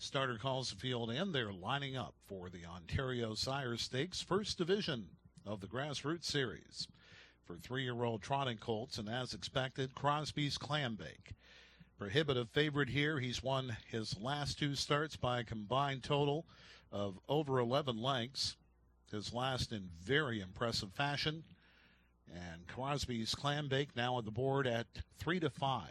Starter calls the field, and they're lining up for the Ontario Sire Stakes, first division of the Grassroots Series. For 3-year-old trotting colts, and as expected, Crosbys Clam. Prohibitive favorite here. He's won his last 2 starts by a combined total of over 11 lengths. His last in very impressive fashion. And Crosbys Clam now on the board at 3-5.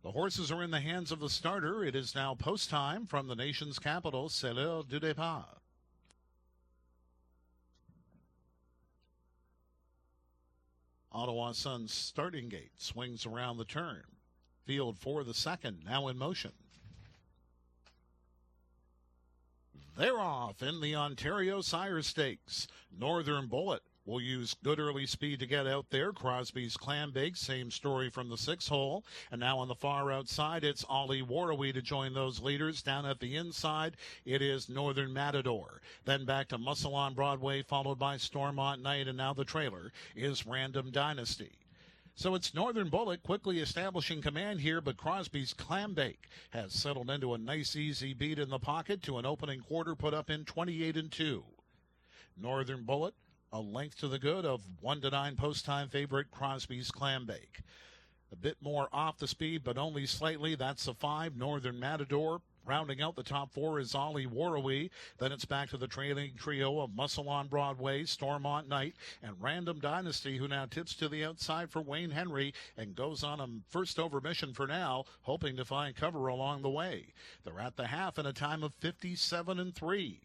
The horses are in the hands of the starter. It is now post time from the nation's capital. C'est l'heure du départ. Ottawa Sun's starting gate swings around the turn. Field for the second, now in motion. They're off in the Ontario Sire Stakes. Northern Bullet will use good early speed to get out there. Crosbys Clam, same story from the 6th hole. And now on the far outside, it's Ollie Warrawee to join those leaders. Down at the inside, it is Northern Matador. Then back to Muscle on Broadway, followed by Stormont Night. And now the trailer is Random Dynasty. So it's Northern Bullet quickly establishing command here, but Crosbys Clam has settled into a nice easy beat in the pocket to an opening quarter put up in 28-2. Northern Bullet a length to the good of 1-9 post-time favorite Crosbys Clam. A bit more off the speed, but only slightly. That's a 5. Northern Matador. Rounding out the top 4 is Ollie Warrawee. Then it's back to the trailing trio of Muscle on Broadway, Stormont Night, and Random Dynasty, who now tips to the outside for Wayne Henry and goes on a first over mission for now, hoping to find cover along the way. They're at the half in a time of 57-3.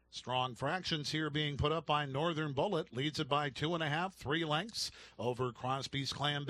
Strong fractions here being put up by Northern Bullet. Leads it by 2.5, 3 lengths over Crosbys Clam.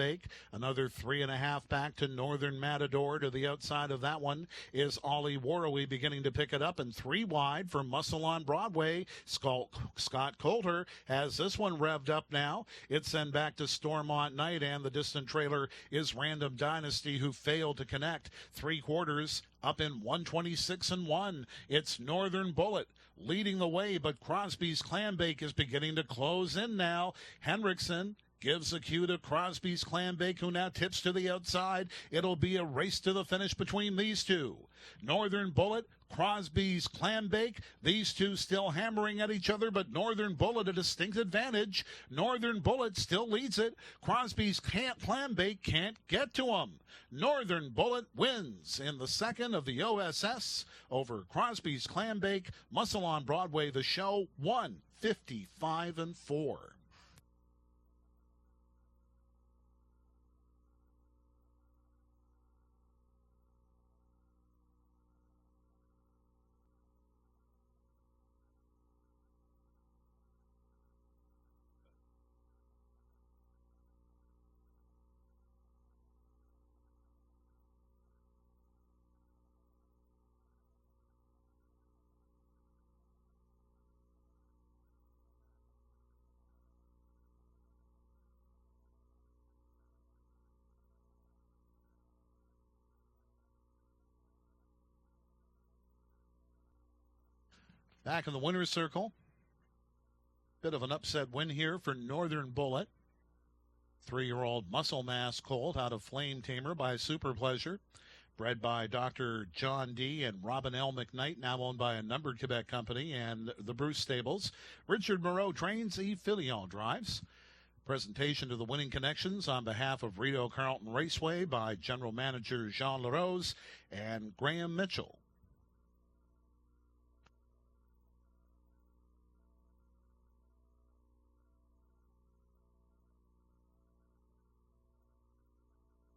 Another 3.5 back to Northern Matador. To the outside of that one is Ollie Warrawee beginning to pick it up. And 3 wide for Muscle on Broadway. Scott Coulter has this one revved up now. It's then back to Stormont Night, and the distant trailer is Random Dynasty, who failed to connect. 3/4 up in 126-1. It's Northern Bullet leading the way, but Crosbys Clam is beginning to close in now. Hendrickson gives a cue to Crosbys Clam, who now tips to the outside. It'll be a race to the finish between these two. Northern Bullet, Crosbys Clam, these two still hammering at each other, but Northern Bullet a distinct advantage. Northern Bullet still leads it. Crosbys Clam can't get to him. Northern Bullet wins in the second of the OSS over Crosbys Clam. Muscle on Broadway, the show, 155-4. Back in the winner's circle. Bit of an upset win here for Northern Bullet. 3-year-old muscle mass colt out of Flame Tamer by Super Pleasure. Bred by Dr. John D. and Robin L. McKnight, now owned by a numbered Quebec company and the Bruce Stables. Richard Moreau trains, Yves Filion drives. Presentation to the winning connections on behalf of Rideau Carleton Raceway by General Manager Jean LaRose and Graham Mitchell.